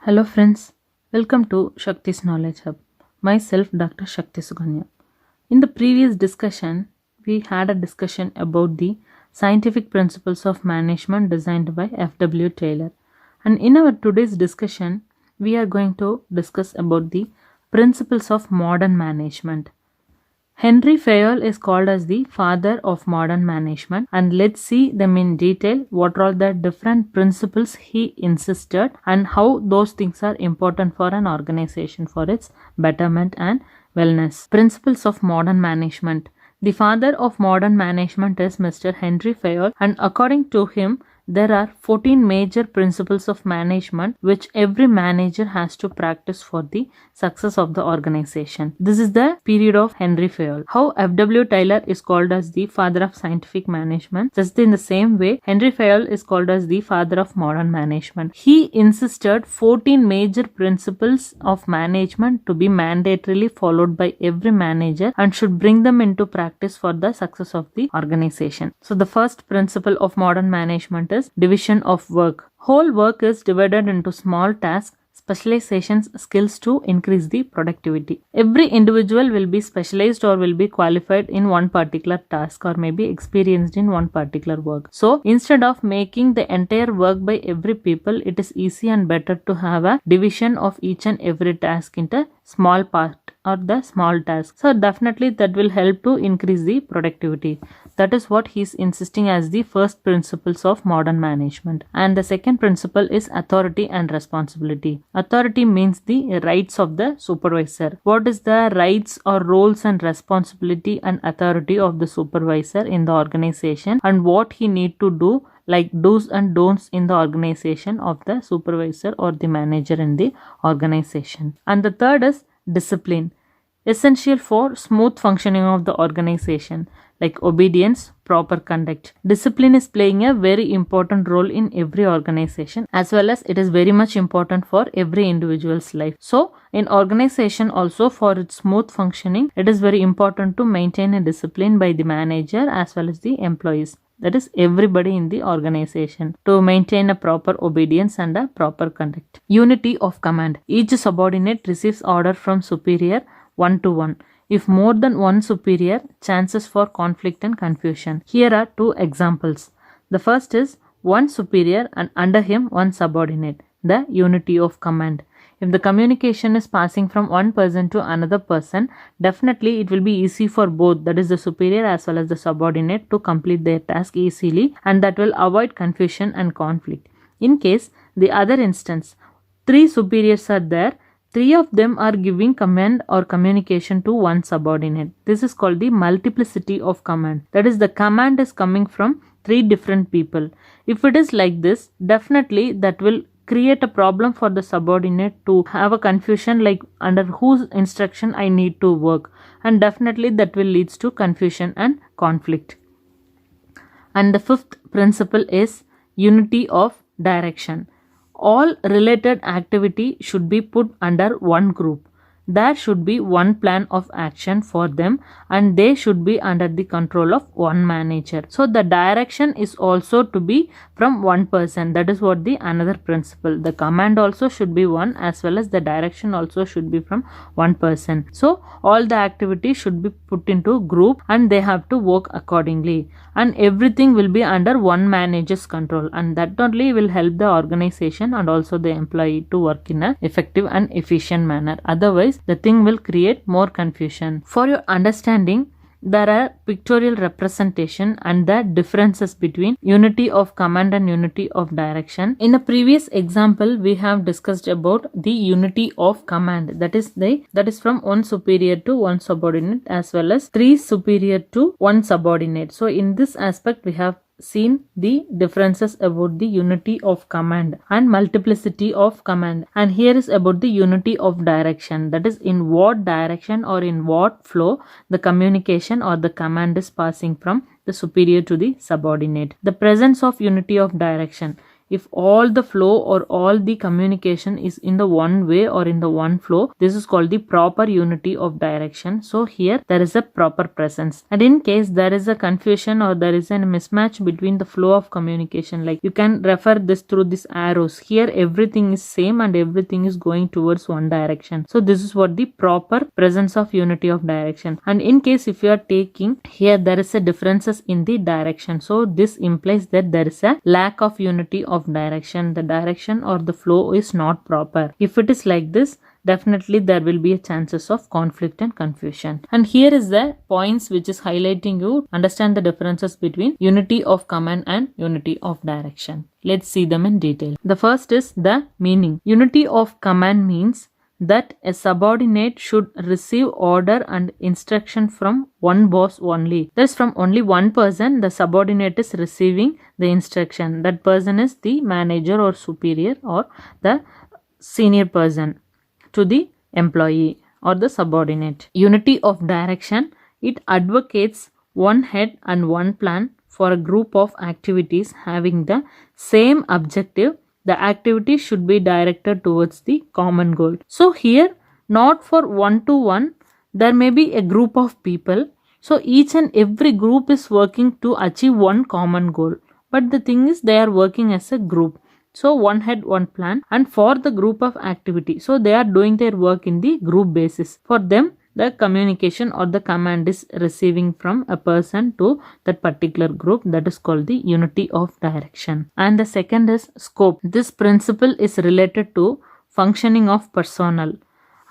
Hello friends, welcome to Shakti's Knowledge Hub. Myself Dr. Shakti Suganya. In the previous discussion, we had a discussion about the scientific principles of management designed by F.W. Taylor. And in our today's discussion, we are going to discuss about the principles of modern management. Henry Fayol is called as the father of modern management, and let's see them in detail. What are the different principles he insisted and how those things are important for an organization for its betterment and wellness. Principles of modern management. The father of modern management is Mr. Henry Fayol, and according to him, there are 14 major principles of management which every manager has to practice for the success of the organization. This is the period of Henry Fayol. How F.W. Taylor is called as the father of scientific management, just in the same way, Henry Fayol is called as the father of modern management. He insisted 14 major principles of management to be mandatorily followed by every manager and should bring them into practice for the success of the organization. So the first principle of modern management is division of work. Whole work is divided into small tasks, specializations, skills to increase the productivity. Every individual will be specialized or will be qualified in one particular task or may be experienced in one particular work. So instead of making the entire work by every people, it is easy and better to have a division of each and every task into small part or the small task. So definitely that will help to increase the productivity. That is what he is insisting as the first principles of modern management. And the second principle is authority and responsibility. Authority means the rights of the supervisor. What is the rights or roles and responsibility and authority of the supervisor in the organization and what he need to do, like do's and don'ts in the organization of the supervisor or the manager in the organization. And the third is discipline, essential for smooth functioning of the organization, like obedience, proper conduct. Discipline is playing a very important role in every organization, as well as it is very much important for every individual's life. So in organization also, for its smooth functioning, it is very important to maintain a discipline by the manager as well as the employees. That is everybody in the organization to maintain a proper obedience and a proper conduct. Unity of command. Each subordinate receives order from superior one to one. If more than one superior, chances for conflict and confusion. Here are two examples. The first is one superior and under him one subordinate. The unity of command. If the communication is passing from one person to another person, definitely it will be easy for both, that is the superior as well as the subordinate, to complete their task easily, and that will avoid confusion and conflict. In case the other instance, three superiors are there, three of them are giving command or communication to one subordinate. This is called the multiplicity of command. That is, the command is coming from three different people. If it is like this, definitely that will create a problem for the subordinate to have a confusion, like under whose instruction I need to work, and definitely that will leads to confusion and conflict. And the fifth principle is unity of direction. All related activity should be put under one group. There should be one plan of action for them and they should be under the control of one manager. So the direction is also to be from one person. That is what the another principle. The command also should be one as well as the direction also should be from one person. So all the activities should be put into group and they have to work accordingly. And everything will be under one manager's control, and that only will help the organization and also the employee to work in an effective and efficient manner. Otherwise, the thing will create more confusion. For your understanding, there are pictorial representation and the differences between unity of command and unity of direction. In a previous example, we have discussed about the unity of command. That is from one superior to one subordinate as well as three superior to one subordinate. So in this aspect, we have seen the differences about the unity of command and multiplicity of command, and here is about the unity of direction. That is, in what direction or in what flow the communication or the command is passing from the superior to the subordinate. The presence of unity of direction. if all the flow or all the communication is in the one way or in the one flow, this is called the proper unity of direction. So here there is a proper presence. And in case there is a confusion or there is a mismatch between the flow of communication, like you can refer this through these arrows. Here everything is same and everything is going towards one direction. So this is what the proper presence of unity of direction. And in case if you are taking here, there is a differences in the direction. So this implies that there is a lack of unity of direction. The direction or the flow is not proper. If it is like this, definitely there will be a chances of conflict and confusion. And here is the points which is highlighting you understand the differences between unity of command and unity of direction. Let's see them in detail. The first is the meaning. Unity of command means that a subordinate should receive order and instruction from one boss only. That is, from only one person the subordinate is receiving the instruction. That person is the manager or superior or the senior person to the employee or the subordinate. Unity of direction, it advocates one head and one plan for a group of activities having the same objective. The activity should be directed towards the common goal. So here, not for one-to-one, there may be a group of people. So each and every group is working to achieve one common goal. But the thing is, they are working as a group. So one head, one plan, and for the group of activity. So they are doing their work in the group basis. For them, the communication or the command is receiving from a person to that particular group. That is called the unity of direction. And the second is scope. This principle is related to functioning of personnel.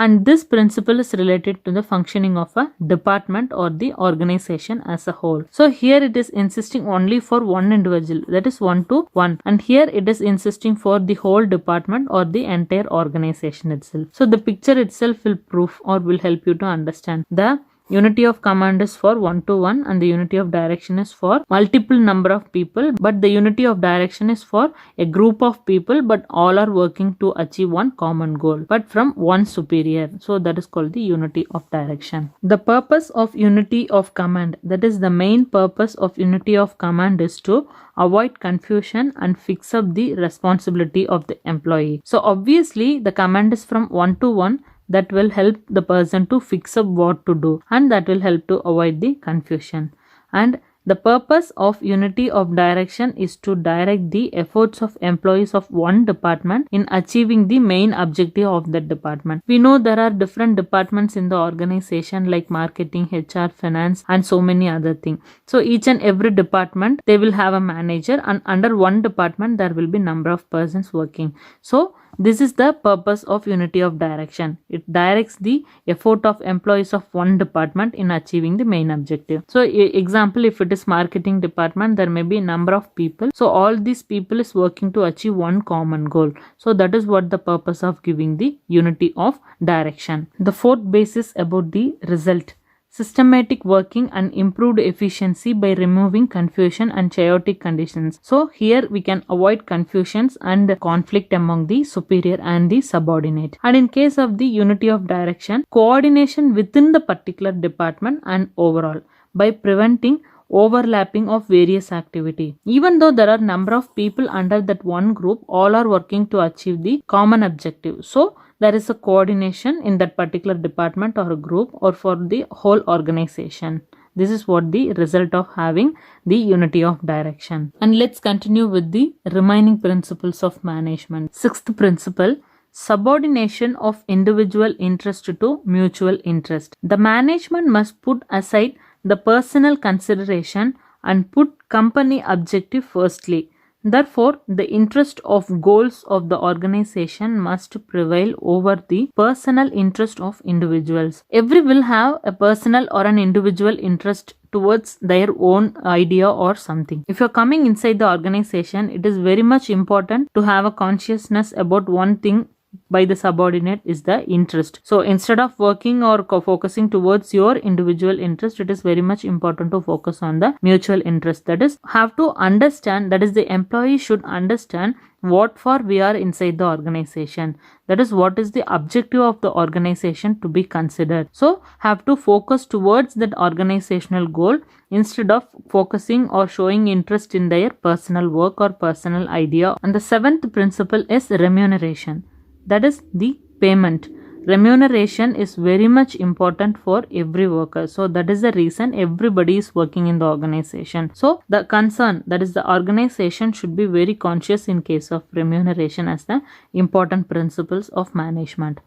And this principle is related to the functioning of a department or the organization as a whole. So here it is insisting only for one individual, that is 1-to-1, and here it is insisting for the whole department or the entire organization itself. So the picture itself will prove or will help you to understand. The unity of command is for 1-to-1 and the unity of direction is for multiple number of people, but the unity of direction is for a group of people, but all are working to achieve one common goal, but from one superior. So that is called the unity of direction. The purpose of unity of command, that is the main purpose of unity of command, is to avoid confusion and fix up the responsibility of the employee. So obviously the command is from 1-to-1. That will help the person to fix up what to do, and that will help to avoid the confusion. And the purpose of unity of direction is to direct the efforts of employees of one department in achieving the main objective of that department. We know there are different departments in the organization like marketing, HR, finance, and so many other things. So each and every department, they will have a manager, and under one department there will be number of persons working. So this is the purpose of unity of direction. It directs the effort of employees of one department in achieving the main objective. So example, if it is marketing department, there may be a number of people. So all these people is working to achieve one common goal. So that is what the purpose of giving the unity of direction. The fourth basis about the result. Systematic working and improved efficiency by removing confusion and chaotic conditions. So here we can avoid confusions and conflict among the superior and the subordinate. And in case of the unity of direction, coordination within the particular department and overall by preventing overlapping of various activity. Even though there are number of people under that one group, all are working to achieve the common objective. So there is a coordination in that particular department or a group or for the whole organization. This is what the result of having the unity of direction. And let's continue with the remaining principles of management. Sixth principle, subordination of individual interest to mutual interest. The management must put aside the personal consideration and put company objective firstly. Therefore, the interest of goals of the organization must prevail over the personal interest of individuals. Every will have a personal or an individual interest towards their own idea or something. If you're coming inside the organization, it is very much important to have a consciousness about one thing by the subordinate is the interest. So instead of working or focusing towards your individual interest, it is very much important to focus on the mutual interest. That is, have to understand, that is the employee should understand what for we are inside the organization. That is what is the objective of the organization to be considered. So have to focus towards that organizational goal instead of focusing or showing interest in their personal work or personal idea. And the seventh principle is remuneration. That is the payment. Remuneration is very much important for every worker. So that is the reason everybody is working in the organization. So the concern, that is the organization, should be very conscious in case of remuneration as the important principles of management.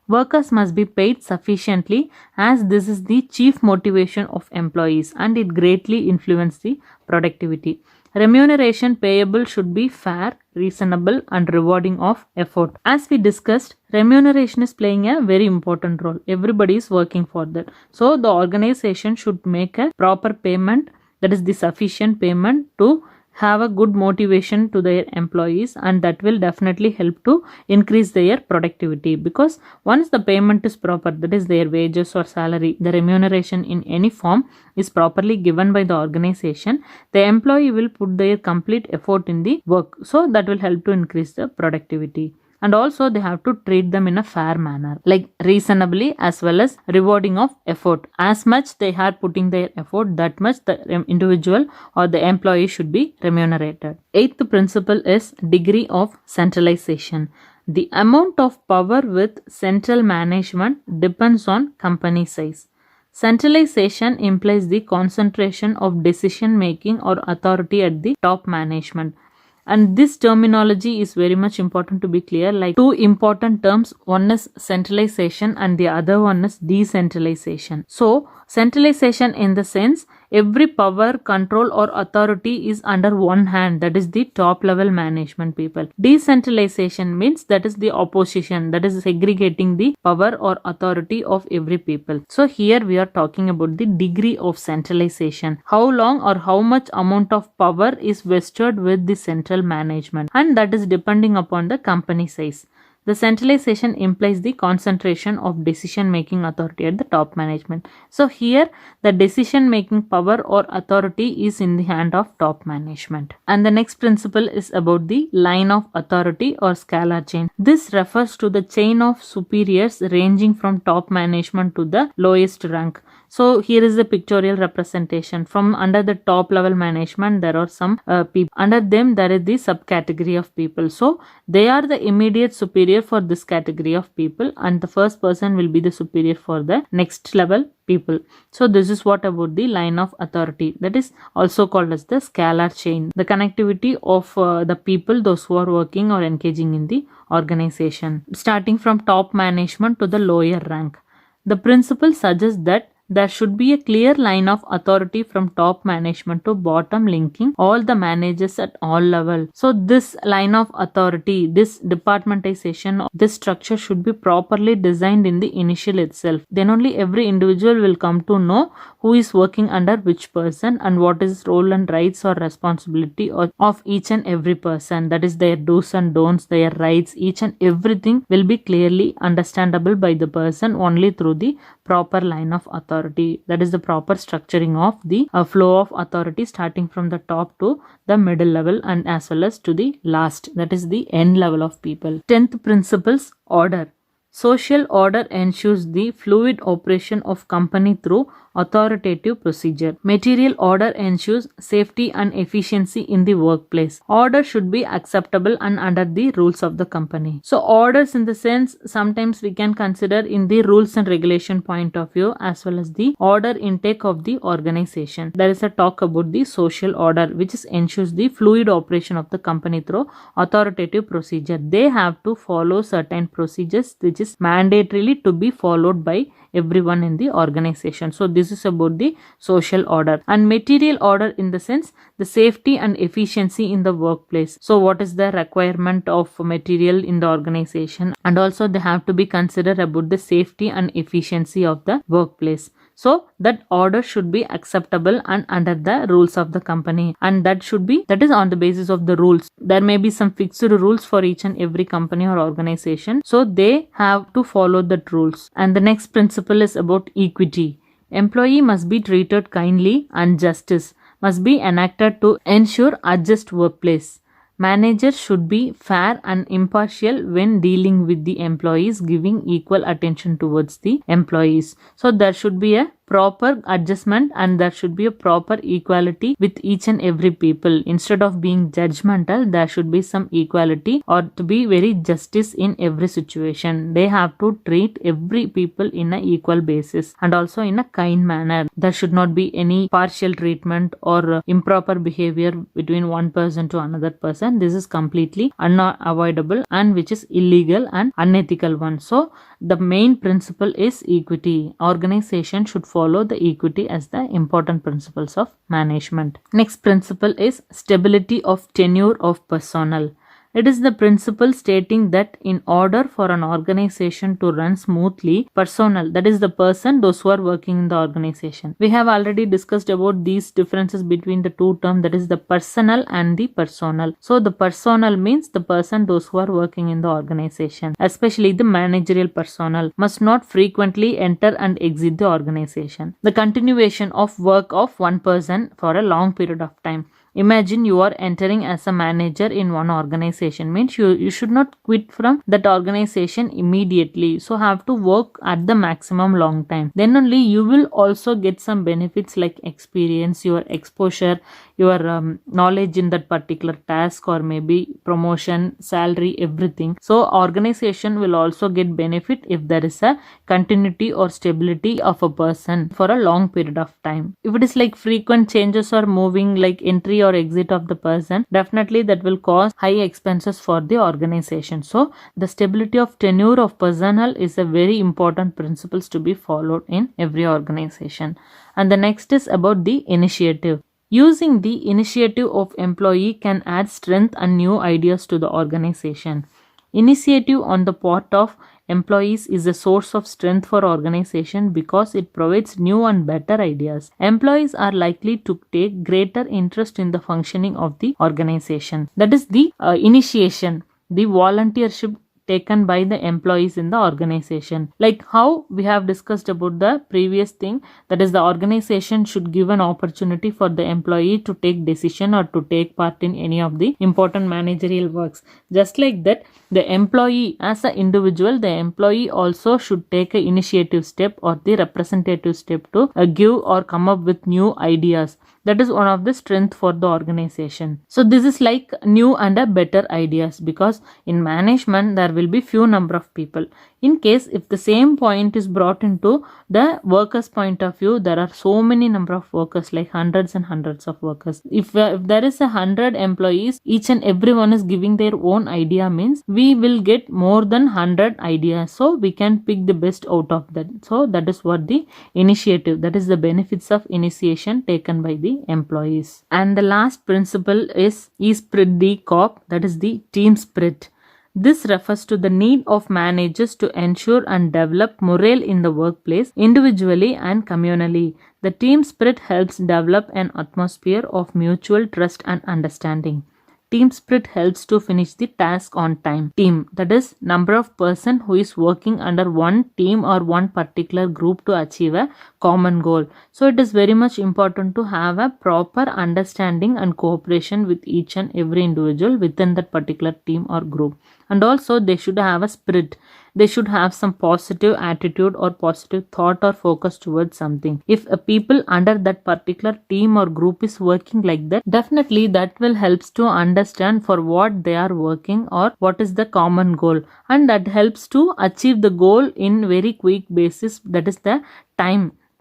Workers must be paid sufficiently, as this is the chief motivation of employees and it greatly influences the productivity. Remuneration payable should be fair, reasonable and rewarding of effort. As we discussed, remuneration is playing a very important role. Everybody is working for that. So the organization should make a proper payment, that is the sufficient payment, to have a good motivation to their employees, and that will definitely help to increase their productivity, because once the payment is proper, that is their wages or salary, the remuneration in any form is properly given by the organization, the employee will put their complete effort in the work. So that will help to increase the productivity. And also they have to treat them in a fair manner, like reasonably as well as rewarding of effort. As much they are putting their effort, that much the individual or the employee should be remunerated. Eighth principle is degree of centralization. The amount of power with central management depends on company size. Centralization implies the concentration of decision making or authority at the top management. And this terminology is very much important to be clear, like two important terms, one is centralization and the other one is decentralization. So centralization in the sense every power, control or authority is under one hand, that is the top level management people. Decentralization means that is the opposition, that is segregating the power or authority of every people. So here we are talking about the degree of centralization, how long or how much amount of power is vested with the central management, and that is depending upon the company size. The centralization implies the concentration of decision-making authority at the top management. So here the decision-making power or authority is in the hand of top management. And the next principle is about the line of authority or scalar chain. This refers to the chain of superiors ranging from top management to the lowest rank. So here is the pictorial representation. From under the top level management, there are some people. Under them, there is the subcategory of people. So they are the immediate superior for this category of people, and the first person will be the superior for the next level people. So this is what about the line of authority, that is also called as the scalar chain. The connectivity of the people, those who are working or engaging in the organization, starting from top management to the lower rank. The principle suggests that there should be a clear line of authority from top management to bottom, linking all the managers at all levels. So this line of authority, this departmentization of this structure should be properly designed in the initial itself. Then only every individual will come to know who is working under which person and what is role and rights or responsibility of each and every person. That is their do's and don'ts, their rights, each and everything will be clearly understandable by the person only through the proper line of authority. That is the proper structuring of the flow of authority, starting from the top to the middle level and as well as to the last, that is the end level of people. 10th principles, order. Social order ensures the fluid operation of company through authoritative procedure. Material order ensures safety and efficiency in the workplace. Order should be acceptable and under the rules of the company. So orders in the sense, sometimes we can consider in the rules and regulation point of view as well as the order intake of the organization. There is a talk about the social order, which ensures the fluid operation of the company through authoritative procedure. They have to follow certain procedures which is mandatorily to be followed by everyone in the organization. So this is about the social order. And material order in the sense, the safety and efficiency in the workplace. So what is the requirement of material in the organization, and also they have to be considered about the safety and efficiency of the workplace. So that order should be acceptable and under the rules of the company, and that is on the basis of the rules. There may be some fixed rules for each and every company or organization, so they have to follow the rules. And the next principle is about equity. Employee must be treated kindly and justice must be enacted to ensure a just workplace. Managers should be fair and impartial when dealing with the employees, giving equal attention towards the employees. So there should be a proper adjustment and there should be a proper equality with each and every people. Instead of being judgmental, there should be some equality, or to be very justice in every situation. They have to treat every people in a equal basis and also in a kind manner. There should not be any partial treatment or improper behavior between one person to another person. This is completely unavoidable and which is illegal and unethical one. So the main principle is equity. Organization should follow the equity as the important principles of management. Next principle is stability of tenure of personnel. It is the principle stating that in order for an organization to run smoothly, personnel, that is the person, those who are working in the organization. We have already discussed about these differences between the two terms, that is the personnel and the personnel. So the personnel means the person, those who are working in the organization, especially the managerial personnel, must not frequently enter and exit the organization. The continuation of work of one person for a long period of time. Imagine you are entering as a manager in one organization, means you should not quit from that organization immediately. So have to work at the maximum long time. Then only you will also get some benefits like experience, your exposure, your knowledge in that particular task, or maybe promotion, salary, everything. So organization will also get benefit if there is a continuity or stability of a person for a long period of time. If it is like frequent changes or moving like entry or exit of the person, definitely that will cause high expenses for the organization. So the stability of tenure of personnel is a very important principles to be followed in every organization. And the next is about the initiative. Using the initiative of employee can add strength and new ideas to the organization. Initiative on the part of employees is a source of strength for organization because it provides new and better ideas. Employees are likely to take greater interest in the functioning of the organization. That is the initiation, the volunteership taken by the employees in the organization. Like how we have discussed about the previous thing, that is the organization should give an opportunity for the employee to take decision or to take part in any of the important managerial works. Just like that, the employee as an individual, the employee also should take an initiative step or the representative step to give or come up with new ideas. That is one of the strength for the organization. So this is like new and a better ideas, because in management there will be few number of people. In case if the same point is brought into the workers point of view, there are so many number of workers, like hundreds and hundreds of workers. If there is 100 employees, each and everyone is giving their own idea, means we will get more than 100 ideas. So we can pick the best out of that. So that is what the initiative, that is the benefits of initiation taken by the employees. And the last principle is esprit de corps, that is the team spirit. This refers to the need of managers to ensure and develop morale in the workplace, individually and communally. The team spirit helps develop an atmosphere of mutual trust and understanding. Team spirit helps to finish the task on time. Team, that is number of person who is working under one team or one particular group to achieve a common goal. So it is very much important to have a proper understanding and cooperation with each and every individual within that particular team or group. And also they should have a spirit. They should have some positive attitude or positive thought or focus towards something. If a people under that particular team or group is working like that, definitely that will helps to understand for what they are working or what is the common goal, and that helps to achieve the goal in very quick basis. That is the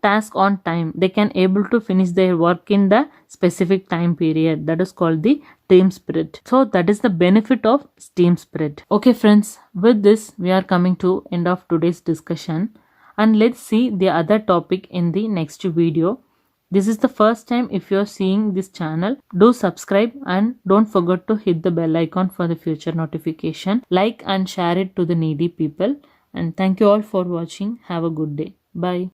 task on time. They can able to finish their work in the specific time period. That is called the team spirit. So that is the benefit of team spirit. Okay friends, with this we are coming to end of today's discussion, and let's see the other topic in the next video. This is the first time if you are seeing this channel, do subscribe and don't forget to hit the bell icon for the future notification. Like and share it to the needy people. And thank you all for watching. Have a good day. Bye.